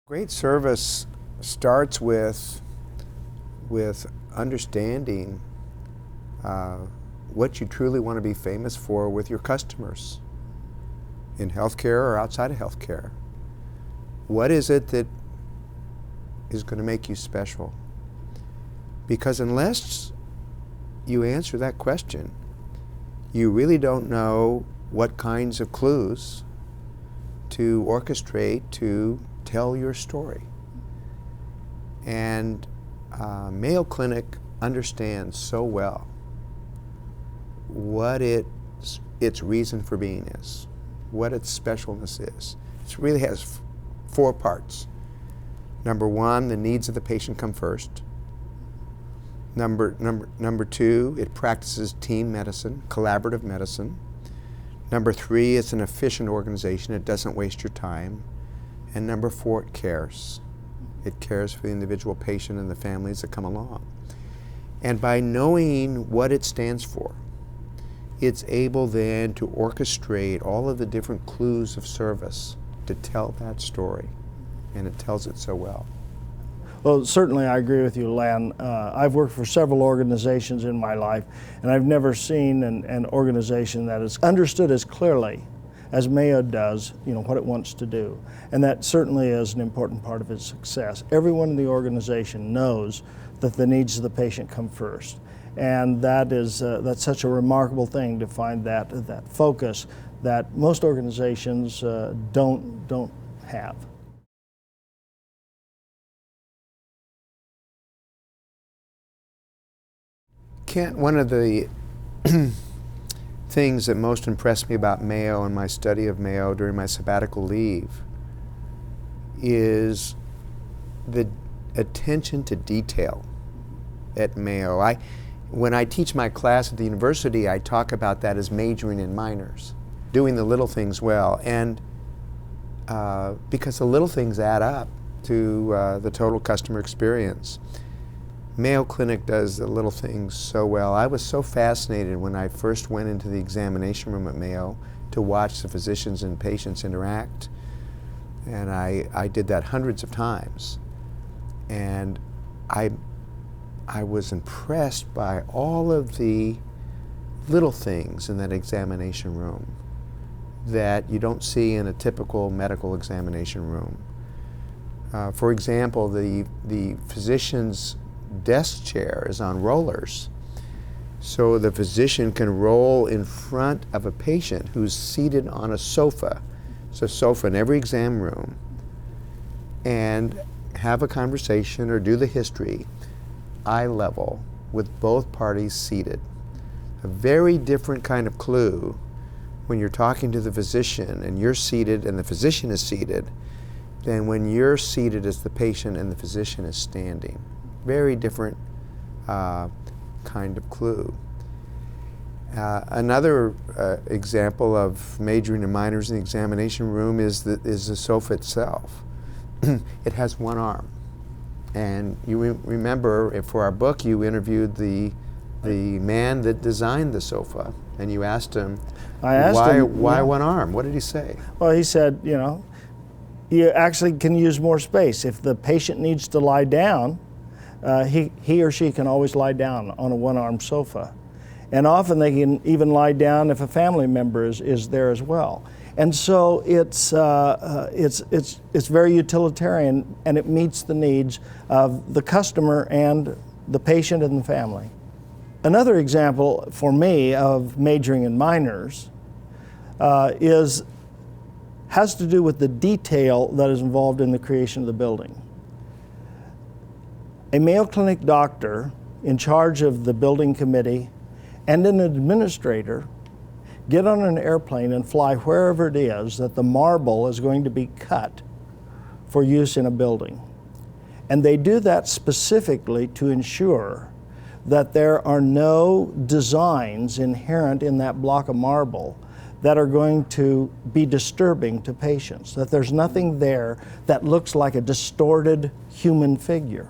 Great service starts with understanding what you truly want to be famous for with your customers in healthcare or outside of healthcare. What is it that is going to make you special? Because unless you answer that question, you really don't know what kinds of clues to orchestrate to tell your story. And Mayo Clinic understands so well what its reason for being is, what its specialness is. It really has four parts. Number one, the needs of the patient come first. Number two, it practices team medicine, collaborative medicine. Number three, it's an efficient organization. It doesn't waste your time. And number four, it cares. It cares for the individual patient and the families that come along. And by knowing what it stands for, it's able then to orchestrate all of the different clues of service to tell that story. And it tells it so well. Well, certainly I agree with you, Len. I've worked for several organizations in my life, and I've never seen an organization that is understood as clearly as Mayo does, what it wants to do. And that certainly is an important part of its success. Everyone in the organization knows that the needs of the patient come first. And that's such a remarkable thing to find that focus that most organizations don't have. Kent, one of the things that most impressed me about Mayo and my study of Mayo during my sabbatical leave is the attention to detail at Mayo. When I teach my class at the university, I talk about that as majoring in minors, doing the little things well, and because the little things add up to the total customer experience. Mayo Clinic does the little things so well. I was so fascinated when I first went into the examination room at Mayo to watch the physicians and patients interact. And I did that hundreds of times. And I was impressed by all of the little things in that examination room that you don't see in a typical medical examination room. For example, the physician's desk chair is on rollers, so the physician can roll in front of a patient who's seated on a sofa. It's a sofa in every exam room, and have a conversation or do the history eye level with both parties seated. A very different kind of clue when you're talking to the physician and you're seated and the physician is seated than when you're seated as the patient and the physician is standing. Very different kind of clue. Another example of majoring and minors in the examination room is the sofa itself. It has one arm. And you remember, for our book, you interviewed the man that designed the sofa, and you asked him, why one arm? What did he say? Well, he said, you actually can use more space. If the patient needs to lie down, he or she can always lie down on a one-arm sofa. And often they can even lie down if a family member is there as well. And so it's very utilitarian, and it meets the needs of the customer and the patient and the family. Another example for me of majoring in minors has to do with the detail that is involved in the creation of the building. A Mayo Clinic doctor in charge of the building committee and an administrator get on an airplane and fly wherever it is that the marble is going to be cut for use in a building. And they do that specifically to ensure that there are no designs inherent in that block of marble that are going to be disturbing to patients, that there's nothing there that looks like a distorted human figure.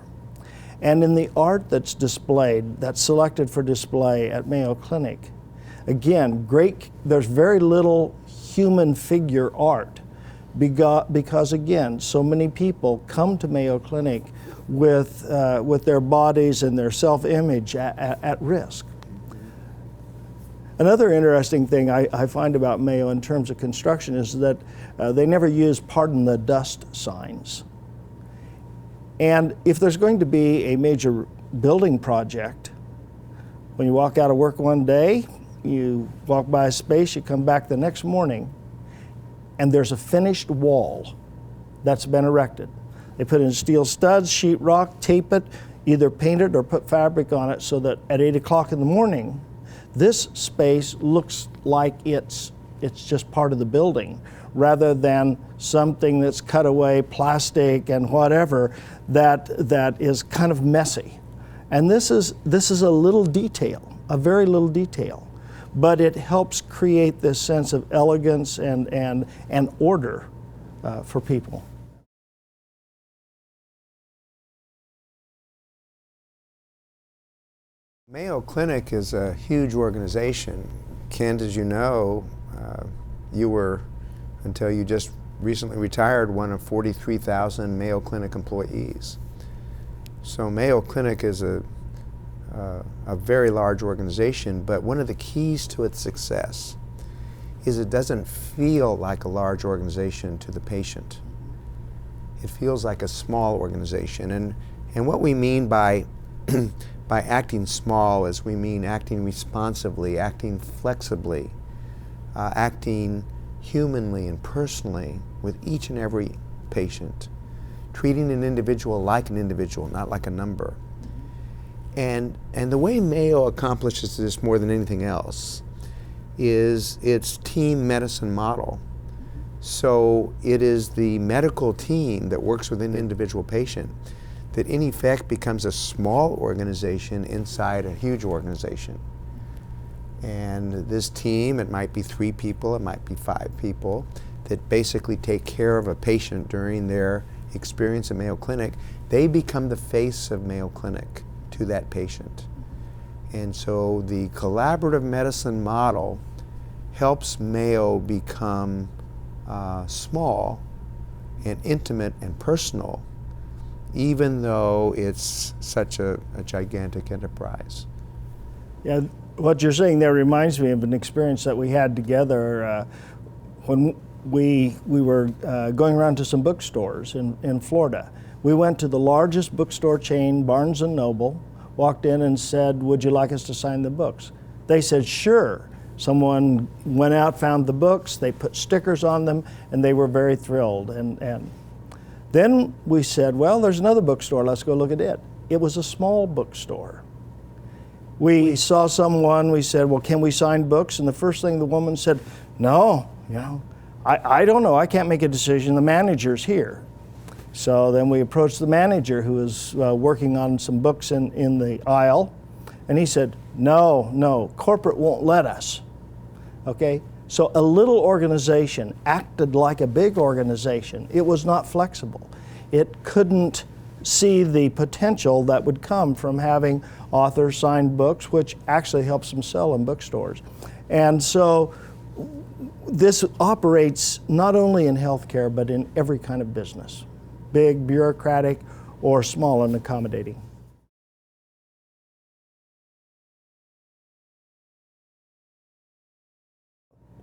And in the art that's displayed, that's selected for display at Mayo Clinic, again, there's very little human figure art because again, so many people come to Mayo Clinic with their bodies and their self-image at risk. Another interesting thing I find about Mayo in terms of construction is that they never use pardon the dust signs. And if there's going to be a major building project, when you walk out of work one day, you walk by a space, you come back the next morning, and there's a finished wall that's been erected. They put in steel studs, sheetrock, tape it, either paint it or put fabric on it so that at 8 o'clock in the morning, this space looks like it's just part of the building, rather than something that's cut away, plastic and whatever, that is kind of messy. And this is a little detail, a very little detail, but it helps create this sense of elegance and order for people. Mayo Clinic is a huge organization. Kent, as you know, you were, until you just recently retired, one of 43,000 Mayo Clinic employees. So Mayo Clinic is a very large organization, but one of the keys to its success is it doesn't feel like a large organization to the patient. It feels like a small organization. And what we mean by by acting small is we mean acting responsively, acting flexibly, acting humanly and personally with each and every patient, treating an individual like an individual, not like a number. And the way Mayo accomplishes this more than anything else is its team medicine model. So it is the medical team that works with an individual patient that in effect becomes a small organization inside a huge organization. And this team, it might be 3 people, it might be 5 people, that basically take care of a patient during their experience at Mayo Clinic. They become the face of Mayo Clinic to that patient. And so the collaborative medicine model helps Mayo become small and intimate and personal, even though it's such a gigantic enterprise. Yeah, what you're saying there reminds me of an experience that we had together when we were going around to some bookstores in Florida. We went to the largest bookstore chain, Barnes & Noble, walked in and said, "Would you like us to sign the books?" They said, "Sure." Someone went out, found the books, they put stickers on them, and they were very thrilled. And then we said, well, there's another bookstore, let's go look at it. It was a small bookstore. We saw someone, we said, well, can we sign books? And the first thing the woman said, no, I don't know, I can't make a decision, the manager's here. So then we approached the manager who was working on some books in the aisle, and he said, no, corporate won't let us, okay? So a little organization acted like a big organization. It was not flexible. It couldn't see the potential that would come from having authors sign books, which actually helps them sell in bookstores. And so this operates not only in healthcare, but in every kind of business, big, bureaucratic, or small and accommodating.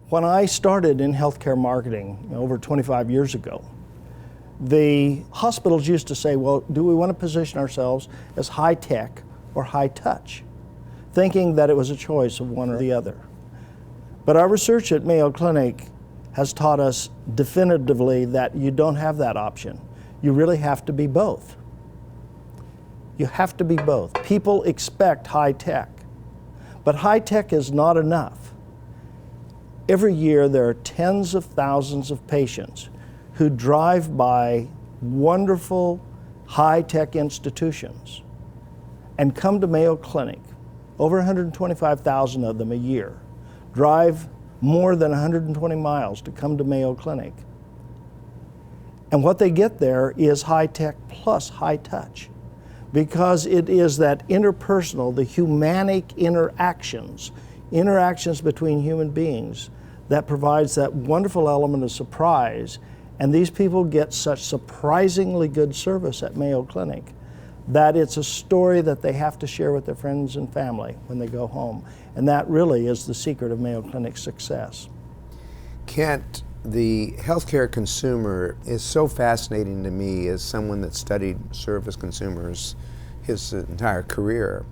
When I started in healthcare marketing over 25 years ago, the hospitals used to say, well, do we want to position ourselves as high tech or high touch, thinking that it was a choice of one or the other. But our research at Mayo Clinic has taught us definitively that you don't have that option. You really have to be both. You have to be both. People expect high tech, but high tech is not enough. Every year there are tens of thousands of patients who drive by wonderful high-tech institutions and come to Mayo Clinic, over 125,000 of them a year, drive more than 120 miles to come to Mayo Clinic. And what they get there is high-tech plus high-touch, because it is that interpersonal, the humanic interactions between human beings that provides that wonderful element of surprise And these people get such surprisingly good service at Mayo Clinic that it's a story that they have to share with their friends and family when they go home. And that really is the secret of Mayo Clinic's success. Kent, the healthcare consumer is so fascinating to me as someone that studied service consumers his entire career,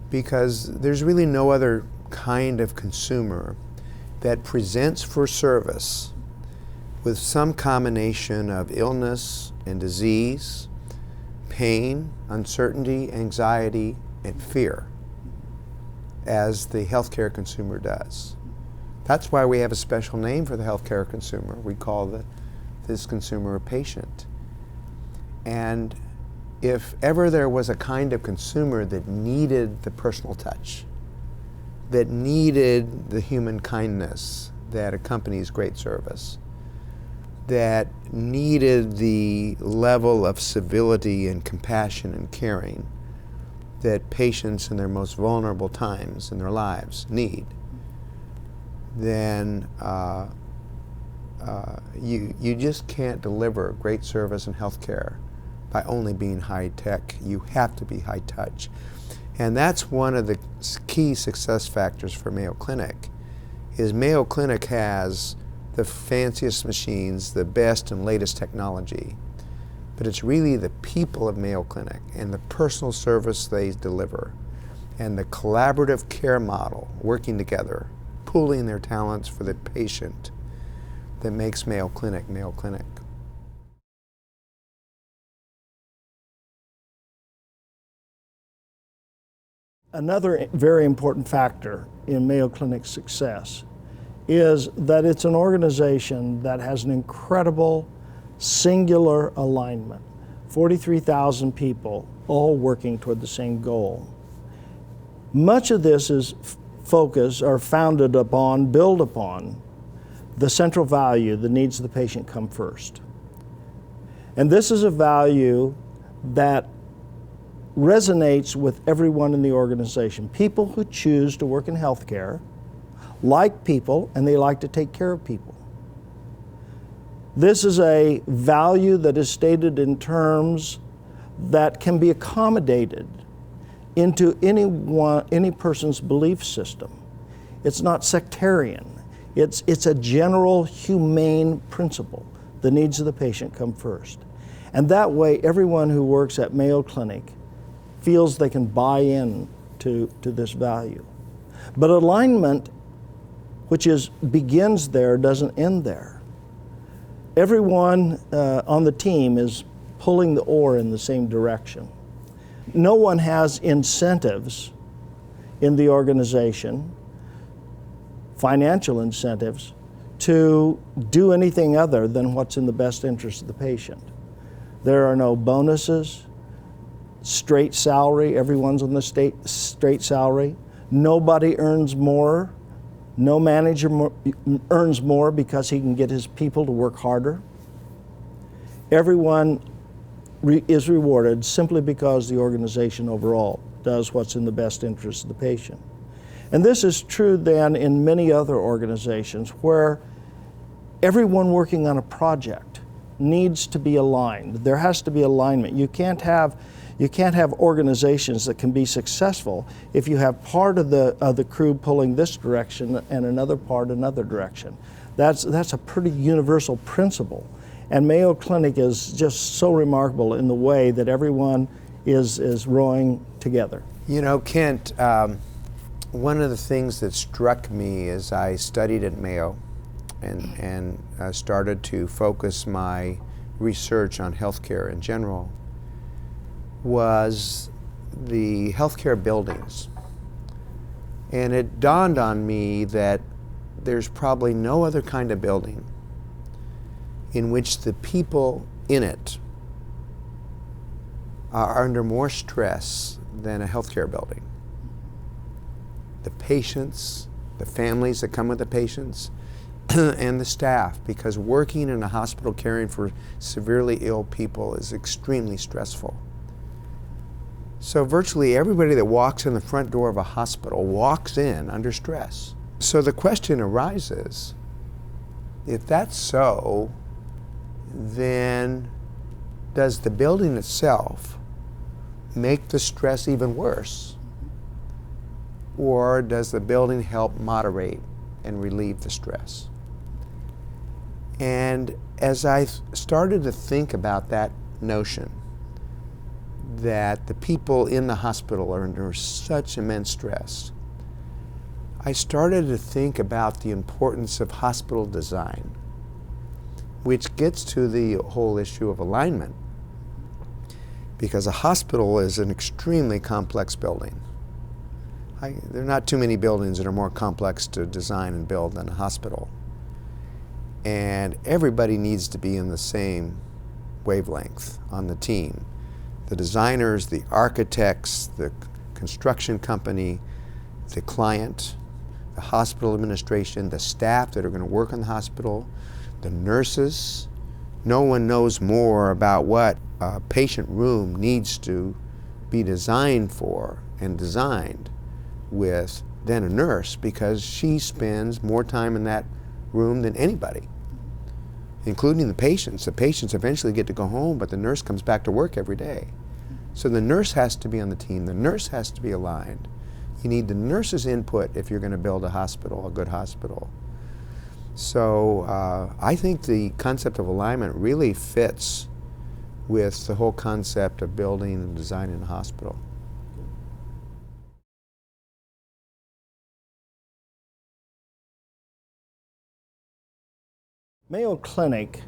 because there's really no other kind of consumer that presents for service with some combination of illness and disease, pain, uncertainty, anxiety, and fear as the healthcare consumer does. That's why we have a special name for the healthcare consumer. We call this consumer a patient. And if ever there was a kind of consumer that needed the personal touch, that needed the human kindness that accompanies great service, that needed the level of civility and compassion and caring that patients in their most vulnerable times in their lives need, then you just can't deliver great service in healthcare by only being high tech. You have to be high touch. And that's one of the key success factors for Mayo Clinic, is Mayo Clinic has the fanciest machines, the best and latest technology, but it's really the people of Mayo Clinic and the personal service they deliver and the collaborative care model, working together, pooling their talents for the patient, that makes Mayo Clinic Mayo Clinic. Another very important factor in Mayo Clinic's success is that it's an organization that has an incredible singular alignment. 43,000 people all working toward the same goal. Much of this is focused or founded upon, built upon, the central value, the needs of the patient come first. And this is a value that resonates with everyone in the organization. People who choose to work in healthcare like people, and they like to take care of people. This is a value that is stated in terms that can be accommodated into any person's belief system. It's not sectarian. It's a general humane principle. The needs of the patient come first. And that way, everyone who works at Mayo Clinic feels they can buy in to this value. But alignment, which begins there, doesn't end there. Everyone on the team is pulling the oar in the same direction. No one has incentives in the organization, financial incentives, to do anything other than what's in the best interest of the patient. There are no bonuses, straight salary, everyone's on the straight salary. Nobody earns more. No manager earns more because he can get his people to work harder. Everyone is rewarded simply because the organization overall does what's in the best interest of the patient. And this is true then in many other organizations where everyone working on a project needs to be aligned. There has to be alignment. You can't have organizations that can be successful if you have part of the crew pulling this direction and another part another direction. That's a pretty universal principle. And Mayo Clinic is just so remarkable in the way that everyone is rowing together. You know, Kent, one of the things that struck me as I studied at Mayo and started to focus my research on healthcare in general was the healthcare buildings. And it dawned on me that there's probably no other kind of building in which the people in it are under more stress than a healthcare building. The patients, the families that come with the patients, and the staff, because working in a hospital caring for severely ill people is extremely stressful. So virtually everybody that walks in the front door of a hospital walks in under stress. So the question arises, if that's so, then does the building itself make the stress even worse? Or does the building help moderate and relieve the stress? And as I started to think about that notion, that the people in the hospital are under such immense stress, I started to think about the importance of hospital design, which gets to the whole issue of alignment, because a hospital is an extremely complex building. There are not too many buildings that are more complex to design and build than a hospital. And everybody needs to be in the same wavelength on the team. The designers, the architects, the construction company, the client, the hospital administration, the staff that are going to work in the hospital, the nurses. No one knows more about what a patient room needs to be designed for and designed with than a nurse, because she spends more time in that room than anybody, including the patients. The patients eventually get to go home, but the nurse comes back to work every day. So the nurse has to be on the team. The nurse has to be aligned. You need the nurse's input if you're going to build a hospital, a good hospital. So I think the concept of alignment really fits with the whole concept of building and designing a hospital. Mayo Clinic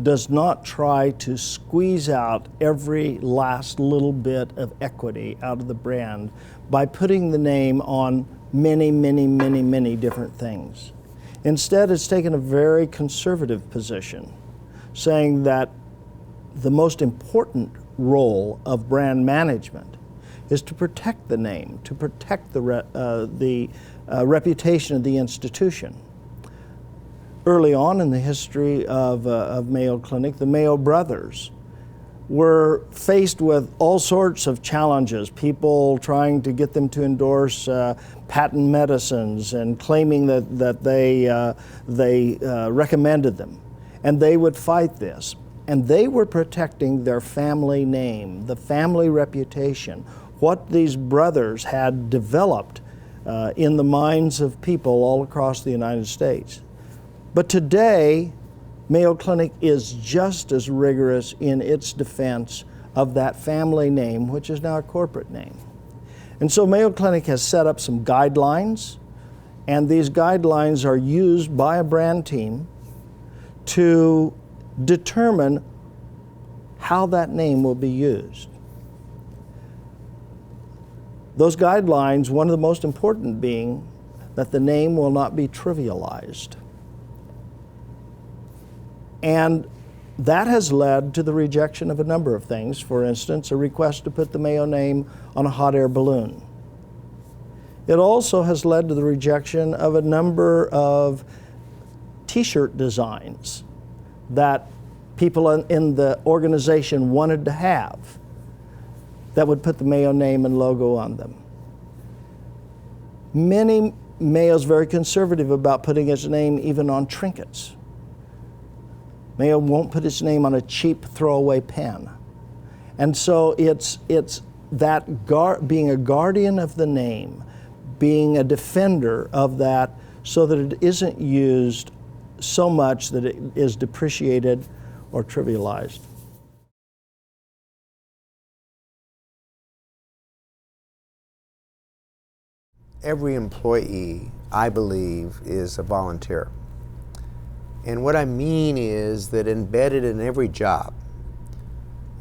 does not try to squeeze out every last little bit of equity out of the brand by putting the name on many, many, many, many different things. Instead, it's taken a very conservative position, saying that the most important role of brand management is to protect the name, to protect the reputation of the institution. Early on in the history of Mayo Clinic, the Mayo brothers were faced with all sorts of challenges, people trying to get them to endorse patent medicines and claiming that they recommended them. And they would fight this. And they were protecting their family name, the family reputation, what these brothers had developed in the minds of people all across the United States. But today, Mayo Clinic is just as rigorous in its defense of that family name, which is now a corporate name. And so Mayo Clinic has set up some guidelines, and these guidelines are used by a brand team to determine how that name will be used. Those guidelines, one of the most important being that the name will not be trivialized. And that has led to the rejection of a number of things. For instance, a request to put the Mayo name on a hot air balloon. It also has led to the rejection of a number of t-shirt designs that people in the organization wanted to have that would put the Mayo name and logo on them. Mayo's very conservative about putting its name even on trinkets. Mayo won't put its name on a cheap throwaway pen. And so it's that being a guardian of the name, being a defender of that so that it isn't used so much that it is depreciated or trivialized. Every employee, I believe, is a volunteer. And what I mean is that embedded in every job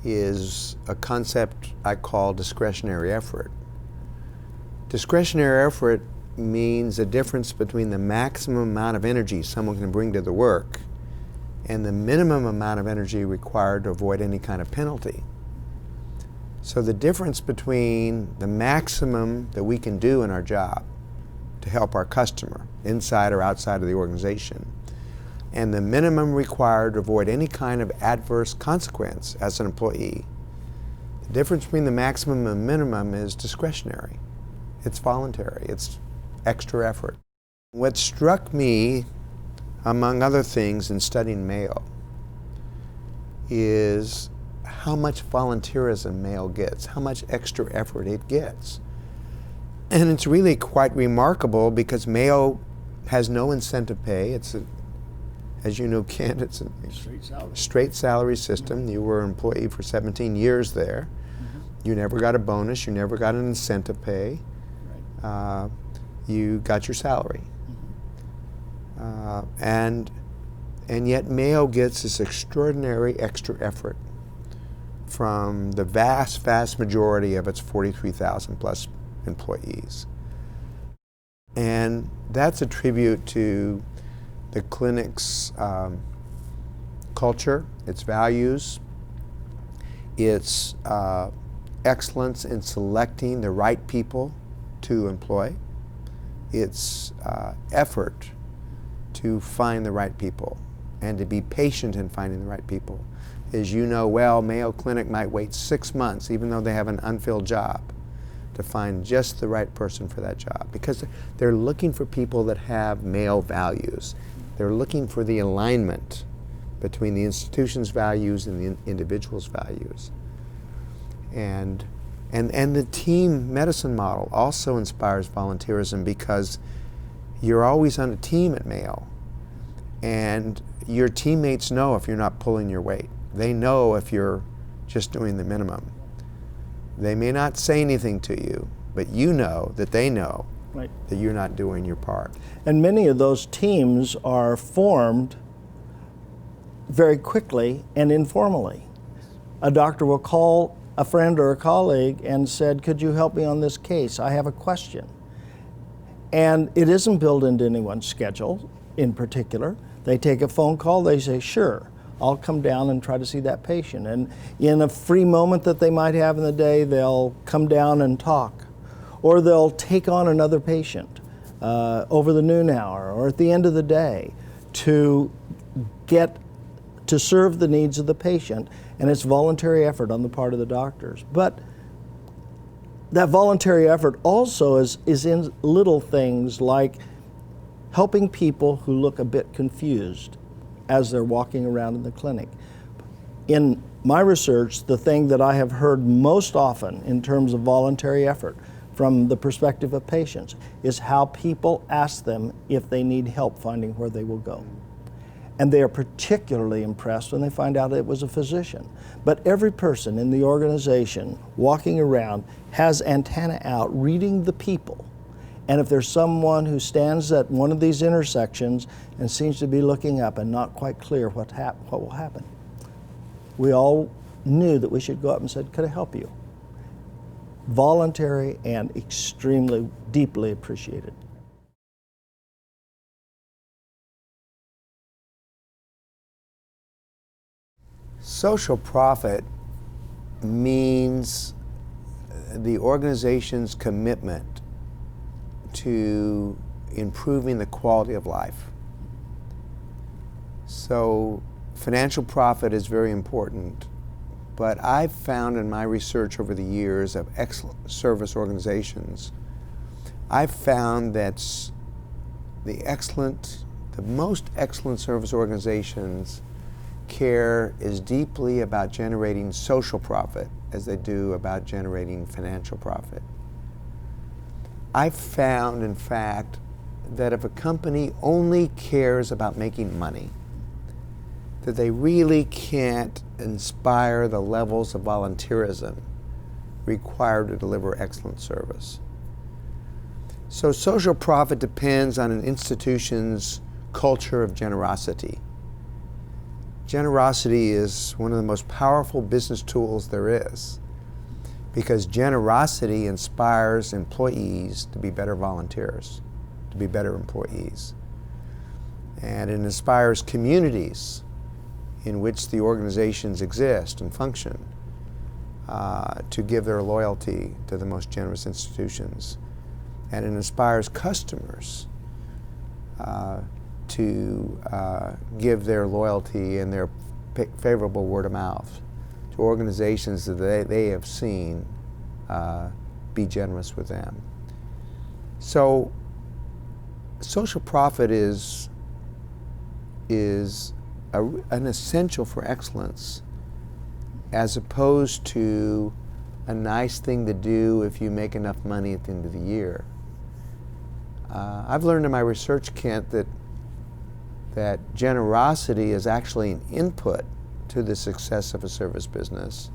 is a concept I call discretionary effort. Discretionary effort means the difference between the maximum amount of energy someone can bring to the work and the minimum amount of energy required to avoid any kind of penalty. So the difference between the maximum that we can do in our job to help our customer, inside or outside of the organization, and the minimum required to avoid any kind of adverse consequence as an employee, the difference between the maximum and minimum is discretionary. It's voluntary. It's extra effort. What struck me, among other things, in studying Mayo is how much volunteerism Mayo gets, how much extra effort it gets. And it's really quite remarkable because Mayo has no incentive pay. It's, as you know, Kent, it's a straight salary system. You were an employee for 17 years there. You never got a bonus. You never got an incentive pay. You got your salary. And yet Mayo gets this extraordinary extra effort from the vast majority of its 43,000 plus employees. And that's a tribute to the clinic's culture, its values, its excellence in selecting the right people to employ, its effort to find the right people and to be patient in finding the right people. As you know well, Mayo Clinic might wait 6 months, even though they have an unfilled job, to find just the right person for that job, because they're looking for people that have Mayo values. They're looking for the alignment between the institution's values and the individual's values. And the team medicine model also inspires volunteerism because you're always on a team at Mayo. And your teammates know if you're not pulling your weight. They know if you're just doing the minimum. They may not say anything to you, but you know that they know that you're not doing your part. And many of those teams are formed very quickly and informally. A doctor will call a friend or a colleague and said, could you help me on this case? I have a question. And it isn't built into anyone's schedule in particular. They take a phone call, they say, sure, I'll come down and try to see that patient. And in a free moment that they might have in the day, they'll come down and talk. Or they'll take on another patient over the noon hour or at the end of the day to serve the needs of the patient. And it's voluntary effort on the part of the doctors. But that voluntary effort also is in little things like helping people who look a bit confused as they're walking around in the clinic. In my research, the thing that I have heard most often in terms of voluntary effort from the perspective of patients is how people ask them if they need help finding where they will go. And they are particularly impressed when they find out it was a physician. But every person in the organization walking around has antenna out reading the people. And if there's someone who stands at one of these intersections and seems to be looking up and not quite clear what will happen, we all knew that we should go up and said, could I help you? Voluntary and extremely deeply appreciated. Social profit means the organization's commitment to improving the quality of life. So financial profit is very important, but I've found in my research over the years of excellent service organizations, I've found that the most excellent service organizations care as deeply about generating social profit as they do about generating financial profit. I've found, in fact, that if a company only cares about making money, that they really can't inspire the levels of volunteerism required to deliver excellent service. So social profit depends on an institution's culture of generosity. Generosity is one of the most powerful business tools there is, because generosity inspires employees to be better volunteers, to be better employees. And it inspires communities in which the organizations exist and function to give their loyalty to the most generous institutions. And it inspires customers to give their loyalty and their favorable word of mouth to organizations that they have seen be generous with them. So social profit is an essential for excellence as opposed to a nice thing to do if you make enough money at the end of the year. I've learned in my research, Kent, that generosity is actually an input to the success of a service business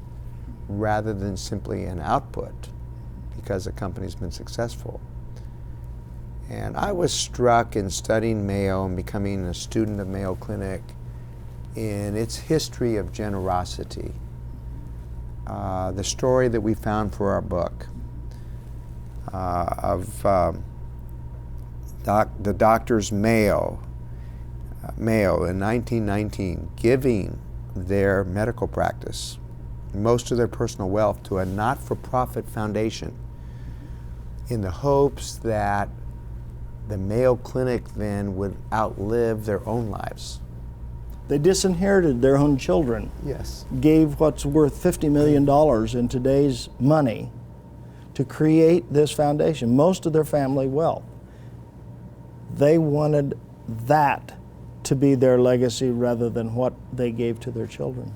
rather than simply an output because a company's been successful. And I was struck in studying Mayo and becoming a student of Mayo Clinic in its history of generosity. The story that we found for our book of the doctors Mayo in 1919 giving their medical practice, most of their personal wealth, to a not-for-profit foundation in the hopes that the Mayo Clinic then would outlive their own lives. They disinherited their own children. Yes. Gave what's worth $50 million in today's money to create this foundation, most of their family wealth. They wanted that to be their legacy rather than what they gave to their children.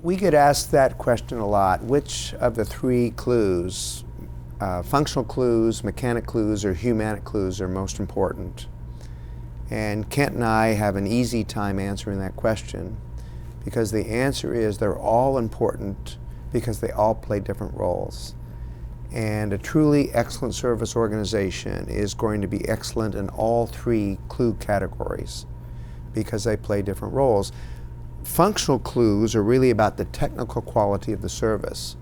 We get asked that question a lot. Which of the three clues, functional clues, mechanic clues, or humanic clues, are most important? And Kent and I have an easy time answering that question because the answer is they're all important because they all play different roles. And a truly excellent service organization is going to be excellent in all three clue categories because they play different roles. Functional clues are really about the technical quality of the service.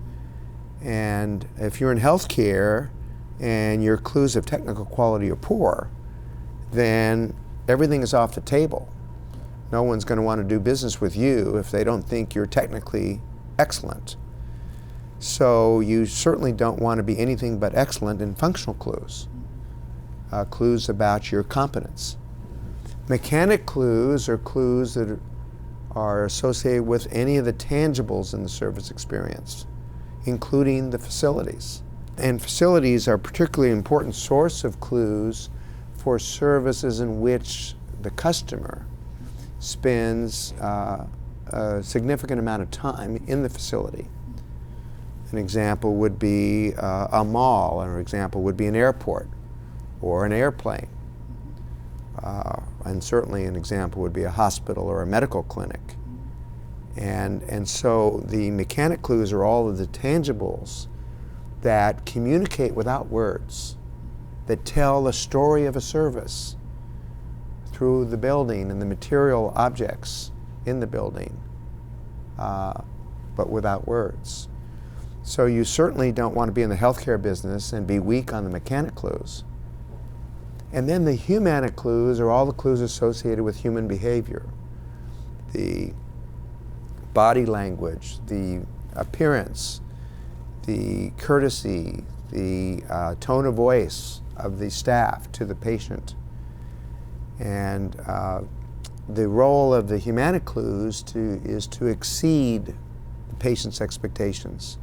And if you're in healthcare and your clues of technical quality are poor, then everything is off the table. No one's going to want to do business with you if they don't think you're technically excellent. So you certainly don't want to be anything but excellent in functional clues, clues about your competence. Mechanic clues are clues that are associated with any of the tangibles in the service experience, including the facilities. And facilities are a particularly important source of clues for services in which the customer spends a significant amount of time in the facility. An example would be a mall, or an example would be an airport or an airplane. And certainly an example would be a hospital or a medical clinic. And so the mechanic clues are all of the tangibles that communicate without words, that tell the story of a service through the building and the material objects in the building, but without words. So you certainly don't want to be in the healthcare business and be weak on the mechanic clues. And then the humanic clues are all the clues associated with human behavior. The body language, the appearance, the courtesy, the tone of voice of the staff to the patient. And the role of the humanic clues is to exceed the patient's expectations.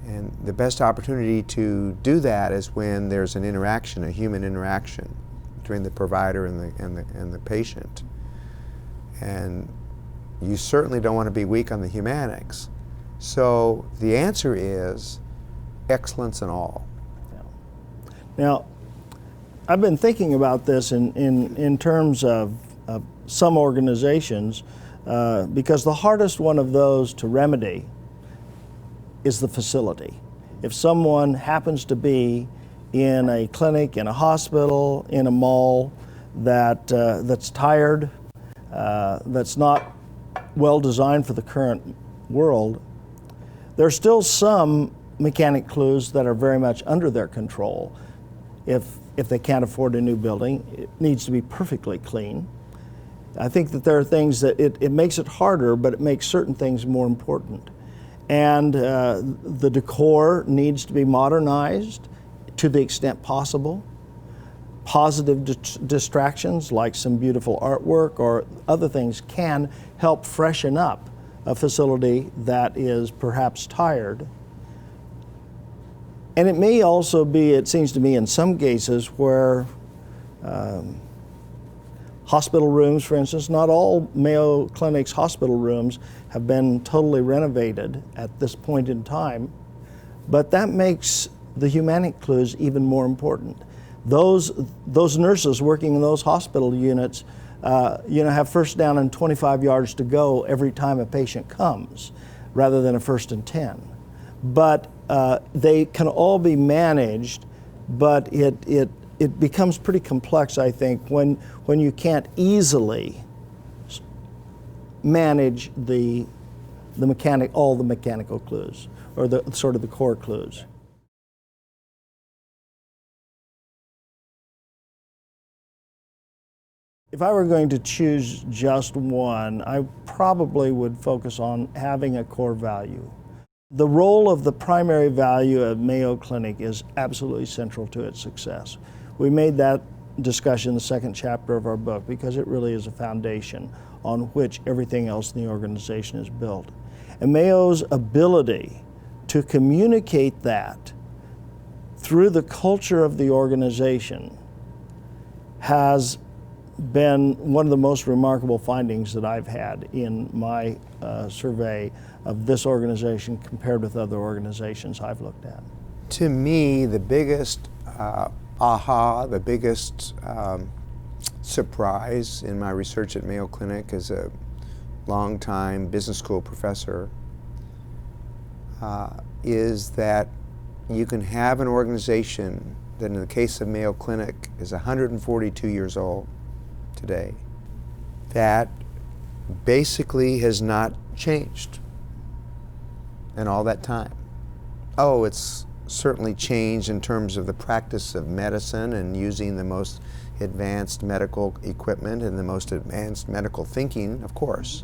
And the best opportunity to do that is when there's an interaction, a human interaction between the provider and the patient. And you certainly don't want to be weak on the humanics. So the answer is excellence in all. Now, I've been thinking about this in terms of some organizations because the hardest one of those to remedy is the facility. If someone happens to be in a clinic, in a hospital, in a mall that's tired, that's not well designed for the current world, there's still some mechanic clues that are very much under their control. If they can't afford a new building, it needs to be perfectly clean. I think that there are things that it makes it harder, but it makes certain things more important. And the decor needs to be modernized to the extent possible. Positive distractions like some beautiful artwork or other things can help freshen up a facility that is perhaps tired. And it may also be, it seems to me in some cases, where Hospital rooms, for instance, not all Mayo Clinic's hospital rooms have been totally renovated at this point in time, but that makes the humanic clues even more important. Those nurses working in those hospital units have first down and 25 yards to go every time a patient comes, rather than a first and 10. But they can all be managed, but it becomes pretty complex, I think, when you can't easily manage all the mechanical clues, or the sort of the core clues. If I were going to choose just one, I probably would focus on having a core value. The role of the primary value at Mayo Clinic is absolutely central to its success. We made that discussion in the second chapter of our book because it really is a foundation on which everything else in the organization is built. And Mayo's ability to communicate that through the culture of the organization has been one of the most remarkable findings that I've had in my survey of this organization compared with other organizations I've looked at. To me, the biggest the biggest surprise in my research at Mayo Clinic as a longtime business school professor is that you can have an organization that, in the case of Mayo Clinic, is 142 years old today, that basically has not changed in all that time. Oh, it's certainly changed in terms of the practice of medicine and using the most advanced medical equipment and the most advanced medical thinking, of course.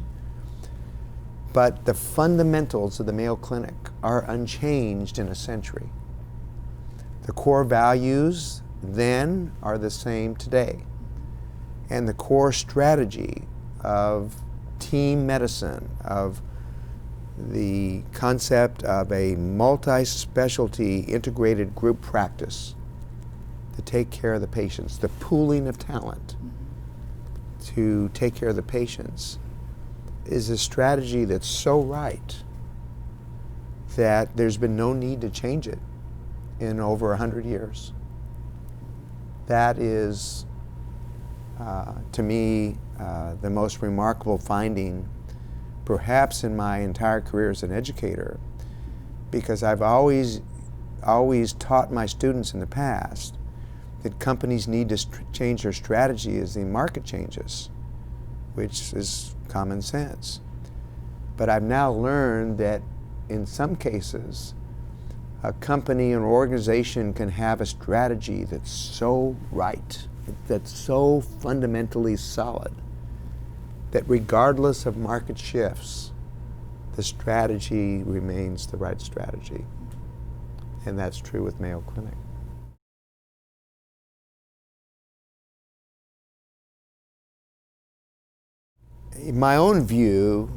But the fundamentals of the Mayo Clinic are unchanged in a century. The core values then are the same today. And the core strategy of team medicine, of the concept of a multi-specialty integrated group practice to take care of the patients, the pooling of talent to take care of the patients, is a strategy that's so right that there's been no need to change it in over 100 years. That is, to me, the most remarkable finding perhaps in my entire career as an educator, because I've always taught my students in the past that companies need to change their strategy as the market changes, which is common sense. But I've now learned that in some cases, a company or organization can have a strategy that's so right, that's so fundamentally solid, that regardless of market shifts, the strategy remains the right strategy. And that's true with Mayo Clinic. My own view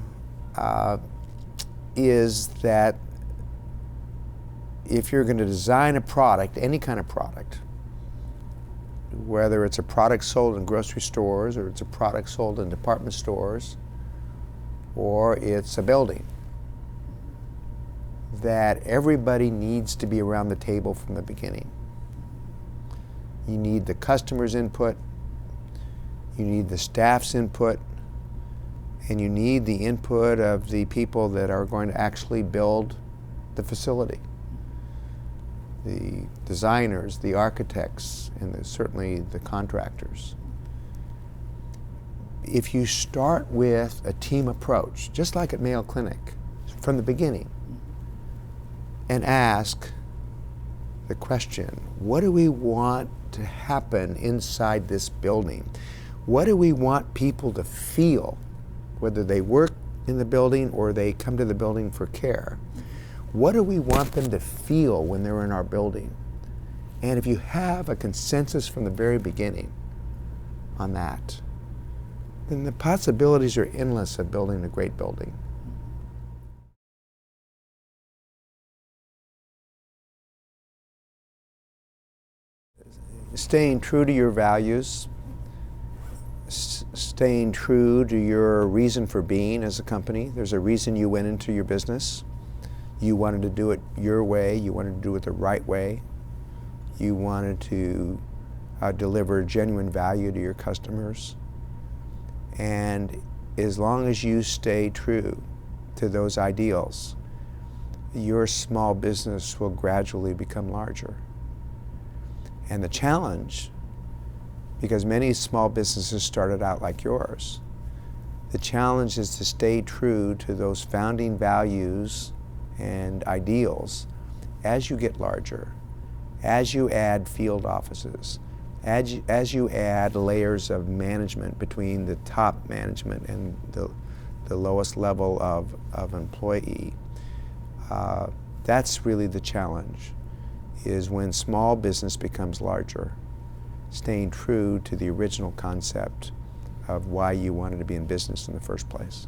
is that if you're going to design a product, any kind of product, whether it's a product sold in grocery stores or it's a product sold in department stores or it's a building, that everybody needs to be around the table from the beginning. You need the customer's input, you need the staff's input, and you need the input of the people that are going to actually build the facility. The designers, the architects, and certainly the contractors. If you start with a team approach, just like at Mayo Clinic, from the beginning, and ask the question, what do we want to happen inside this building? What do we want people to feel, whether they work in the building or they come to the building for care? What do we want them to feel when they're in our building? And if you have a consensus from the very beginning on that, then the possibilities are endless of building a great building. staying true to your values, staying true to your reason for being as a company. There's a reason you went into your business. You wanted to do it your way. You wanted to do it the right way. You wanted to deliver genuine value to your customers. And as long as you stay true to those ideals, your small business will gradually become larger. And the challenge, because many small businesses started out like yours, the challenge is to stay true to those founding values and ideals as you get larger, as you add field offices, as you add layers of management between the top management and the lowest level of employee. That's really the challenge, is when small business becomes larger, staying true to the original concept of why you wanted to be in business in the first place.